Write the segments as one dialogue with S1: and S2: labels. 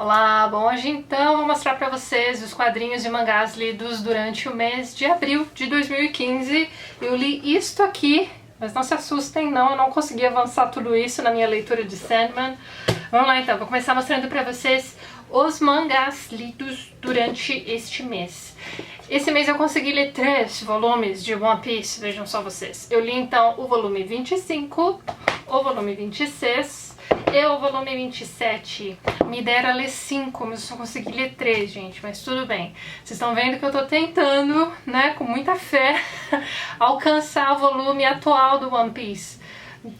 S1: Olá, bom, hoje então vou mostrar pra vocês os quadrinhos de mangás lidos durante o mês de abril de 2015. Eu li isto aqui, mas não se assustem não, eu não consegui avançar tudo isso na minha leitura de Sandman. Vamos lá então, vou começar mostrando pra vocês os mangás lidos durante este mês. Esse mês eu consegui ler 3 volumes de One Piece, vejam só vocês. Eu li então o volume 25, o volume 26 e o volume 27. Me dera ler 5, mas eu só consegui ler 3, gente, mas tudo bem. Vocês estão vendo que eu tô tentando, né, com muita fé, alcançar o volume atual do One Piece.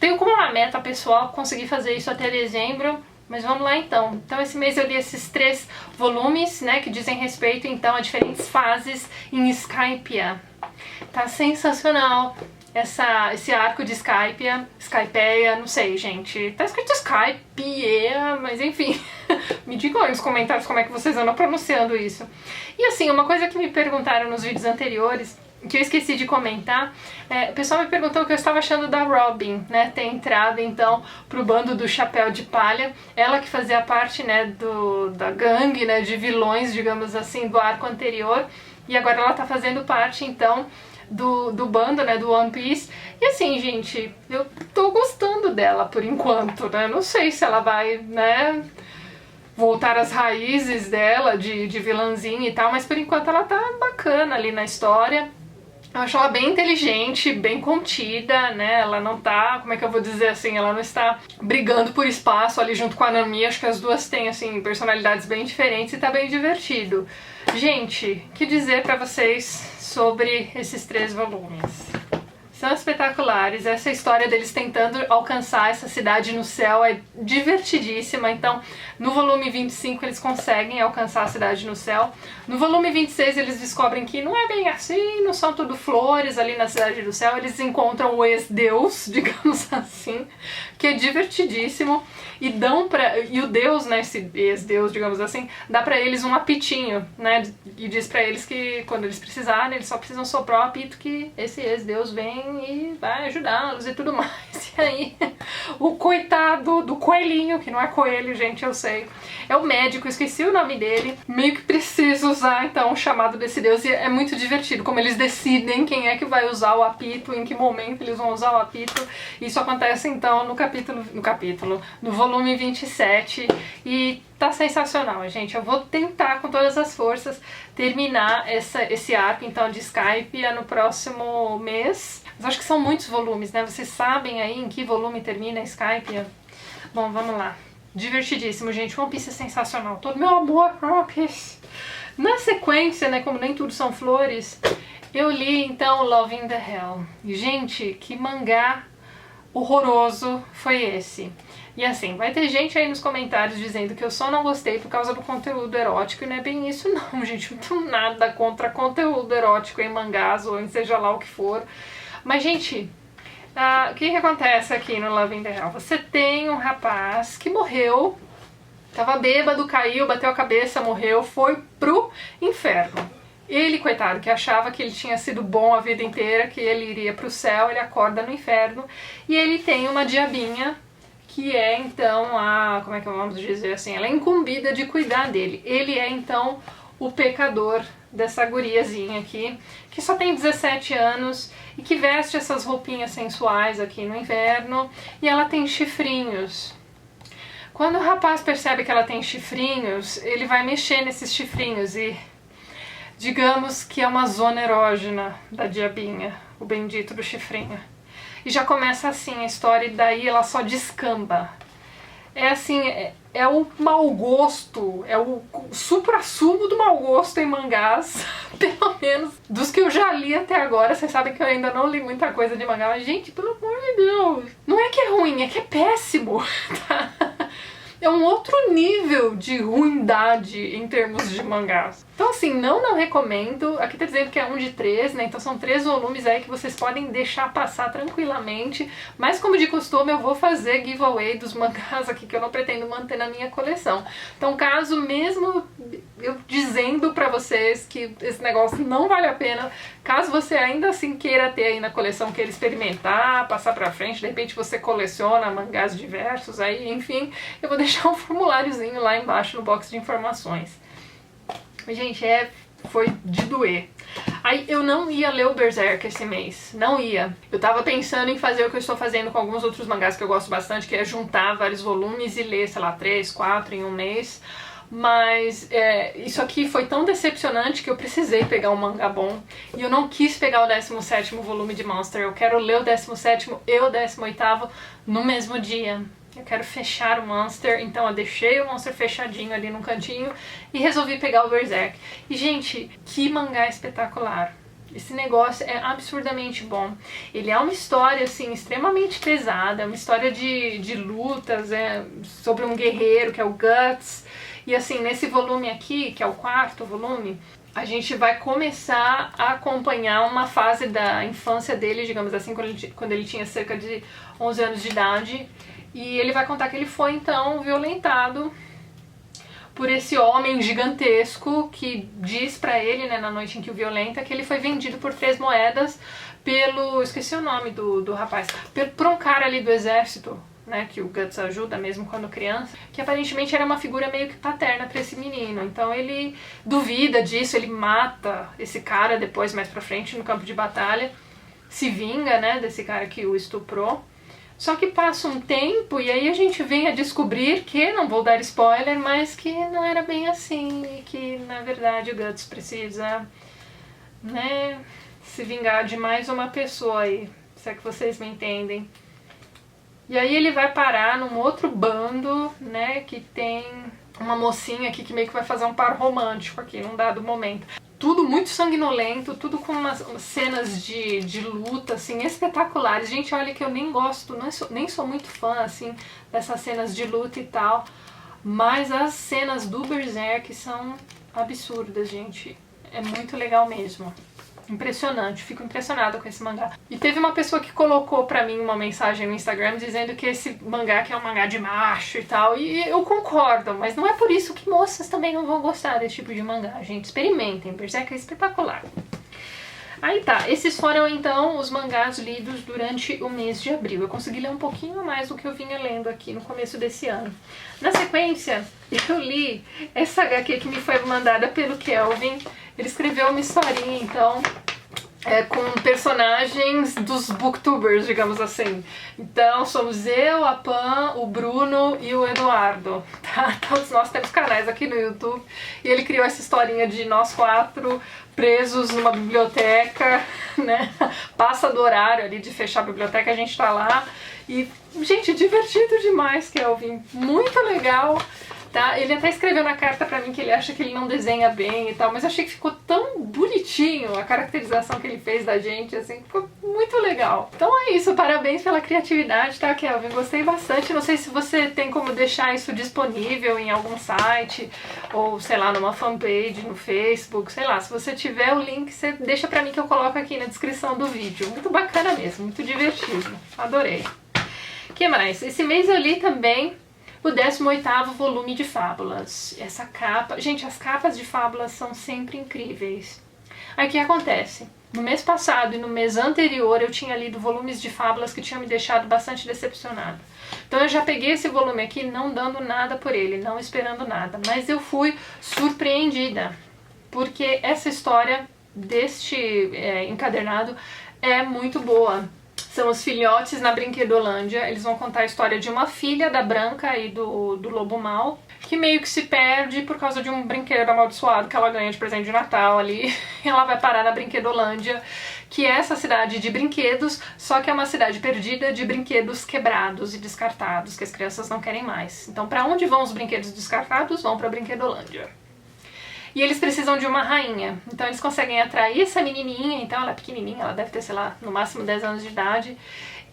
S1: Tenho como uma meta pessoal conseguir fazer isso até dezembro, mas vamos lá então. Então esse mês eu li esses 3 volumes, né, que dizem respeito então a diferentes fases em Skypiea. Tá sensacional esse arco de Skypiea, não sei, gente. Tá escrito Skypiea, mas enfim. Me digam aí nos comentários como é que vocês andam pronunciando isso. E assim, uma coisa que me perguntaram nos vídeos anteriores, que eu esqueci de comentar, o pessoal me perguntou o que eu estava achando da Robin, né, ter entrado então pro bando do Chapéu de Palha, ela que fazia parte, né, da gangue, né, de vilões, digamos assim, do arco anterior, e agora ela tá fazendo parte então do bando, né, do One Piece. E assim, gente, eu tô gostando dela por enquanto, né, não sei se ela vai, né, voltar às raízes dela de vilãzinha e tal, mas por enquanto ela tá bacana ali na história. Eu acho ela bem inteligente, bem contida, né, ela não tá, como é que eu vou dizer assim, ela não está brigando por espaço ali junto com a Nami, acho que as duas têm, assim, personalidades bem diferentes e tá bem divertido. Gente, o que dizer pra vocês sobre esses 3 volumes? São espetaculares, essa história deles tentando alcançar essa cidade no céu é divertidíssima. Então no volume 25 eles conseguem alcançar a cidade no céu, no volume 26 eles descobrem que não é bem assim, não são tudo flores ali na cidade do céu, eles encontram o ex-deus, digamos assim, que é divertidíssimo, e o deus, né, esse ex-deus, digamos assim, dá pra eles um apitinho, né, e diz pra eles que quando eles precisarem, eles só precisam soprar o apito que esse ex-deus vem e vai ajudá-los e tudo mais. E aí, o coitado do coelhinho, que não é coelho, gente, eu sei, é o médico, eu esqueci o nome dele, meio que precisa usar, então, o chamado desse deus, e é muito divertido, como eles decidem quem é que vai usar o apito, em que momento eles vão usar o apito. Isso acontece, então, no volume 27, e tá sensacional, gente. Eu vou tentar, com todas as forças, terminar esse arco, então, de Skypiea no próximo mês. Mas acho que são muitos volumes, né? Vocês sabem aí em que volume termina a Skypiea? Bom, vamos lá. Divertidíssimo, gente. One Piece é sensacional. Todo meu amor pra One Piece. Na sequência, né, como nem tudo são flores, eu li, então, Love in the Hell. E, gente, que mangá horroroso foi esse. E assim, vai ter gente aí nos comentários dizendo que eu só não gostei por causa do conteúdo erótico, e não é bem isso não, gente. Não tenho nada contra conteúdo erótico em mangás ou em seja lá o que for. Mas, gente, o que acontece aqui no Love in the Hell? Você tem um rapaz que morreu, tava bêbado, caiu, bateu a cabeça, morreu, foi pro inferno. Ele, coitado, que achava que ele tinha sido bom a vida inteira, que ele iria pro céu, ele acorda no inferno, e ele tem uma diabinha que é, então, como é que vamos dizer assim, ela é incumbida de cuidar dele. Ele é, então, o pecador dessa guriazinha aqui, que só tem 17 anos e que veste essas roupinhas sensuais aqui no inverno, e ela tem chifrinhos. Quando o rapaz percebe que ela tem chifrinhos, ele vai mexer nesses chifrinhos e digamos que é uma zona erógena da diabinha, o bendito do chifrinho. E já começa assim a história, e daí ela só descamba. É assim, é o mau gosto, é o suprassumo do mau gosto em mangás, pelo menos dos que eu já li até agora. Vocês sabem que eu ainda não li muita coisa de mangá, mas, gente, pelo amor de Deus, não é que é ruim, é que é péssimo, tá? É um outro nível de ruindade em termos de mangás. Então assim, não recomendo. Aqui tá dizendo que é um de 3, né? Então são 3 volumes aí que vocês podem deixar passar tranquilamente. Mas como de costume, eu vou fazer giveaway dos mangás aqui que eu não pretendo manter na minha coleção. Então caso mesmo eu dizendo pra vocês que esse negócio não vale a pena, caso você ainda assim queira ter aí na coleção, queira experimentar, passar pra frente, de repente você coleciona mangás diversos aí, enfim, eu vou deixar um formuláriozinho lá embaixo no box de informações. Gente, foi de doer. Aí eu não ia ler o Berserk esse mês, não ia. Eu tava pensando em fazer o que eu estou fazendo com alguns outros mangás que eu gosto bastante, que é juntar vários volumes e ler, sei lá, 3, 4 em um mês. Mas isso aqui foi tão decepcionante que eu precisei pegar um mangá bom. E eu não quis pegar o 17º volume de Monster. Eu quero ler o 17º e o 18º no mesmo dia. Eu quero fechar o Monster, então eu deixei o Monster fechadinho ali num cantinho e resolvi pegar o Berserk. E, gente, que mangá espetacular! Esse negócio é absurdamente bom. Ele é uma história, assim, extremamente pesada, é uma história de lutas, sobre um guerreiro que é o Guts. E, assim, nesse volume aqui, que é o 4º volume, a gente vai começar a acompanhar uma fase da infância dele, digamos assim, quando ele tinha cerca de 11 anos de idade. E ele vai contar que ele foi, então, violentado por esse homem gigantesco que diz pra ele, né, na noite em que o violenta, que ele foi vendido por 3 moedas pelo... esqueci o nome do rapaz. Por um cara ali do exército, né, que o Guts ajuda mesmo quando criança, que aparentemente era uma figura meio que paterna pra esse menino. Então ele duvida disso, ele mata esse cara depois, mais pra frente, no campo de batalha, se vinga, né, desse cara que o estuprou. Só que passa um tempo e aí a gente vem a descobrir que, não vou dar spoiler, mas que não era bem assim e que, na verdade, o Guts precisa, né, se vingar de mais uma pessoa aí, se é que vocês me entendem. E aí ele vai parar num outro bando, né, que tem uma mocinha aqui que meio que vai fazer um par romântico aqui num dado momento. Tudo muito sanguinolento, tudo com umas cenas de luta, assim, espetaculares. Gente, olha que eu nem gosto, nem sou muito fã, assim, dessas cenas de luta e tal. Mas as cenas do Berserk são absurdas, gente. É muito legal mesmo. Impressionante, fico impressionada com esse mangá. E teve uma pessoa que colocou pra mim uma mensagem no Instagram dizendo que esse mangá que é um mangá de macho e tal, e eu concordo, mas não é por isso que moças também não vão gostar desse tipo de mangá, gente. Experimentem, Berserk é espetacular. Aí tá, esses foram então os mangás lidos durante o mês de abril. Eu consegui ler um pouquinho mais do que eu vinha lendo aqui no começo desse ano. Na sequência, eu li essa HQ que me foi mandada pelo Kelvin. Ele escreveu uma historinha, então, com personagens dos booktubers, digamos assim. Então, somos eu, a Pan, o Bruno e o Eduardo, tá? Todos nós temos canais aqui no YouTube. E ele criou essa historinha de nós 4 presos numa biblioteca, né? Passa do horário ali de fechar a biblioteca, a gente tá lá. E, gente, divertido demais, Kelvin. Muito legal. Tá? Ele até escreveu na carta pra mim que ele acha que ele não desenha bem e tal, mas eu achei que ficou tão bonitinho a caracterização que ele fez da gente, assim, ficou muito legal. Então é isso, parabéns pela criatividade, tá, Kelvin? Gostei bastante. Não sei se você tem como deixar isso disponível em algum site, ou sei lá, numa fanpage no Facebook, sei lá. Se você tiver o link, você deixa pra mim que eu coloco aqui na descrição do vídeo. Muito bacana mesmo, muito divertido. Adorei. O que mais? Esse mês eu li também o 18º volume de Fábulas. Essa capa... Gente, as capas de Fábulas são sempre incríveis. Aí o que acontece? No mês passado e no mês anterior eu tinha lido volumes de Fábulas que tinham me deixado bastante decepcionada. Então eu já peguei esse volume aqui não dando nada por ele, não esperando nada. Mas eu fui surpreendida, porque essa história deste encadernado é muito boa. São os filhotes na Brinquedolândia. Eles vão contar a história de uma filha da Branca e do Lobo Mau, que meio que se perde por causa de um brinquedo amaldiçoado que ela ganha de presente de Natal ali. E ela vai parar na Brinquedolândia, que é essa cidade de brinquedos, só que é uma cidade perdida de brinquedos quebrados e descartados, que as crianças não querem mais. Então, pra onde vão os brinquedos descartados? Vão pra Brinquedolândia. E eles precisam de uma rainha, então eles conseguem atrair essa menininha, então ela é pequenininha, ela deve ter, sei lá, no máximo 10 anos de idade.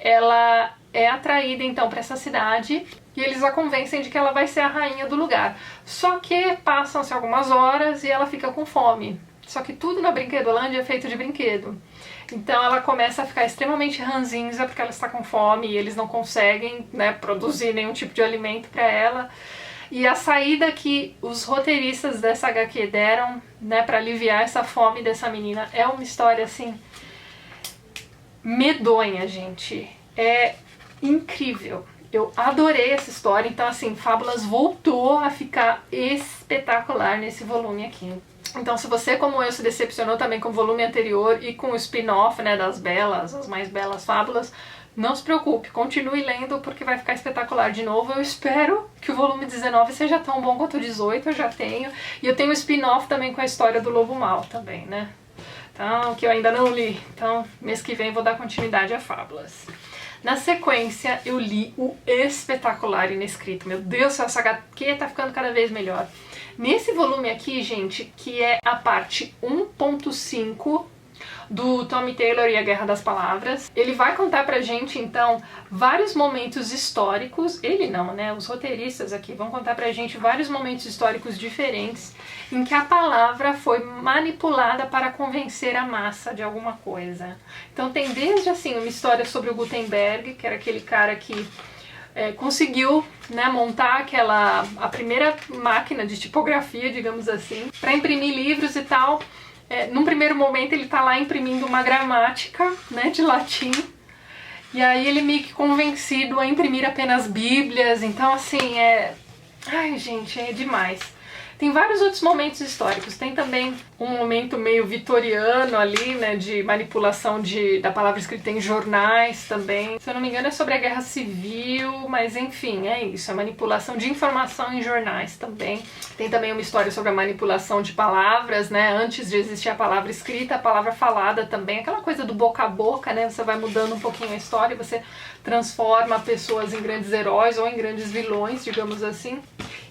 S1: Ela é atraída então para essa cidade e eles a convencem de que ela vai ser a rainha do lugar. Só que passam-se algumas horas e ela fica com fome. Só que tudo na Brinquedolândia é feito de brinquedo. Então ela começa a ficar extremamente ranzinza porque ela está com fome e eles não conseguem, né, produzir nenhum tipo de alimento para ela. E a saída que os roteiristas dessa HQ deram, né, para aliviar essa fome dessa menina é uma história assim medonha, gente. É incrível. Eu adorei essa história, então assim, Fábulas voltou a ficar espetacular nesse volume aqui. Então se você, como eu, se decepcionou também com o volume anterior e com o spin-off, né, das belas, as mais belas fábulas, não se preocupe, continue lendo porque vai ficar espetacular de novo. Eu espero que o volume 19 seja tão bom quanto o 18, eu já tenho. E eu tenho o spin-off também com a história do Lobo Mau também, né? Então, que eu ainda não li. Então, mês que vem vou dar continuidade a Fábulas. Na sequência, eu li o Espetacular Inescrito. Meu Deus do céu, essa HQ tá ficando cada vez melhor. Nesse volume aqui, gente, que é a parte 1.5 do Tommy Taylor e a Guerra das Palavras, ele vai contar pra gente, então, vários momentos históricos, ele não, né, os roteiristas aqui vão contar pra gente vários momentos históricos diferentes em que a palavra foi manipulada para convencer a massa de alguma coisa. Então tem desde, assim, uma história sobre o Gutenberg, que era aquele cara que conseguiu, né, montar a primeira máquina de tipografia, digamos assim, para imprimir livros e tal. Num primeiro momento ele tá lá imprimindo uma gramática, né, de latim, e aí ele meio que convencido a imprimir apenas bíblias, então assim, ai gente, é demais. Tem vários outros momentos históricos, tem também um momento meio vitoriano ali, né, de manipulação da palavra escrita em jornais também. Se eu não me engano é sobre a Guerra Civil, mas enfim, é isso, a manipulação de informação em jornais também. Tem também uma história sobre a manipulação de palavras, né, antes de existir a palavra escrita, a palavra falada também, aquela coisa do boca a boca, né, você vai mudando um pouquinho a história, você transforma pessoas em grandes heróis ou em grandes vilões, digamos assim.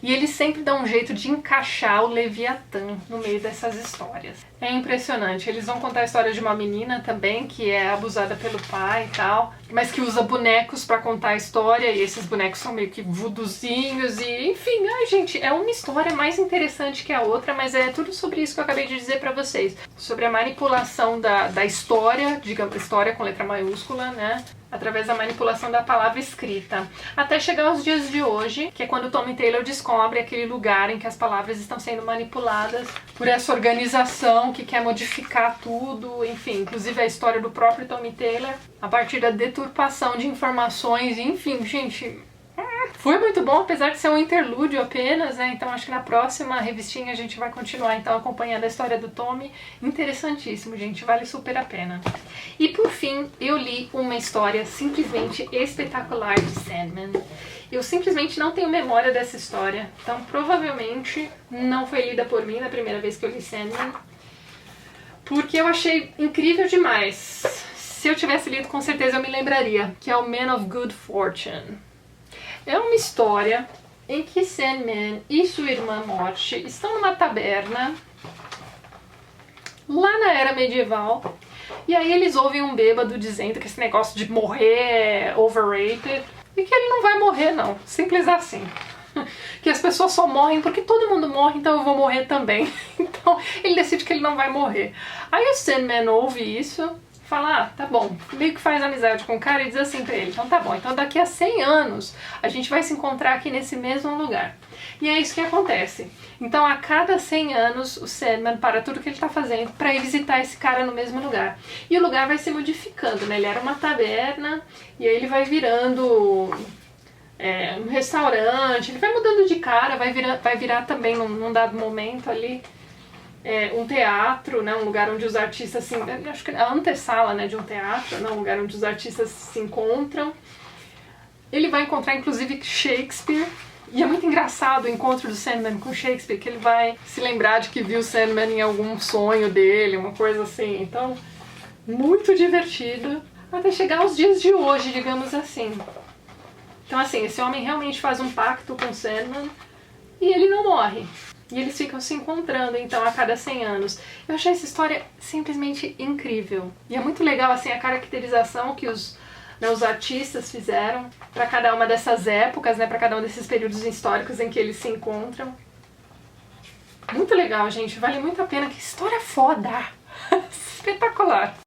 S1: E eles sempre dão um jeito de encaixar o Leviatã no meio dessas histórias. É impressionante. Eles vão contar a história de uma menina também, que é abusada pelo pai e tal, mas que usa bonecos pra contar a história, e esses bonecos são meio que vuduzinhos, e enfim, ai gente, é uma história mais interessante que a outra, mas é tudo sobre isso que eu acabei de dizer pra vocês. Sobre a manipulação da história, digamos, história com letra maiúscula, né? Através da manipulação da palavra escrita. Até chegar aos dias de hoje, que é quando Tommy Taylor descobre aquele lugar em que as palavras estão sendo manipuladas por essa organização que quer modificar tudo, enfim, inclusive a história do próprio Tommy Taylor, a partir da deturpação de informações, enfim, gente, foi muito bom, apesar de ser um interlúdio apenas, né? Então acho que na próxima revistinha a gente vai continuar então acompanhando a história do Tommy. Interessantíssimo, gente, vale super a pena. E por fim, eu li uma história simplesmente espetacular de Sandman. Eu simplesmente não tenho memória dessa história, então provavelmente não foi lida por mim na primeira vez que eu li Sandman, porque eu achei incrível demais. Se eu tivesse lido, com certeza eu me lembraria, que é o Man of Good Fortune. É uma história em que Sandman e sua irmã Morte estão numa taberna lá na era medieval, e aí eles ouvem um bêbado dizendo que esse negócio de morrer é overrated e que ele não vai morrer não, simples assim. Que as pessoas só morrem porque todo mundo morre, então eu vou morrer também. Então ele decide que ele não vai morrer. Aí o Sandman ouve isso, fala, ah, tá bom, meio que faz amizade com o cara e diz assim pra ele, então tá bom, então daqui a 100 anos a gente vai se encontrar aqui nesse mesmo lugar. E é isso que acontece. Então a cada 100 anos o Sandman para tudo que ele tá fazendo pra ir visitar esse cara no mesmo lugar. E o lugar vai se modificando, né, ele era uma taberna e aí ele vai virando um restaurante, ele vai mudando de cara, vai virar também num dado momento ali um teatro, né, um lugar onde os artistas se... acho que a antessala, né, de um teatro, né, um lugar onde os artistas se encontram. Ele vai encontrar inclusive Shakespeare, e é muito engraçado o encontro do Sandman com Shakespeare, que ele vai se lembrar de que viu Sandman em algum sonho dele, uma coisa assim. Então, muito divertido, até chegar aos dias de hoje, digamos assim. Então assim, esse homem realmente faz um pacto com Sandman e ele não morre. E eles ficam se encontrando, então, a cada 100 anos. Eu achei essa história simplesmente incrível. E é muito legal, assim, a caracterização que os né, os artistas fizeram para cada uma dessas épocas, né, para cada um desses períodos históricos em que eles se encontram. Muito legal, gente, vale muito a pena, que história foda! Espetacular!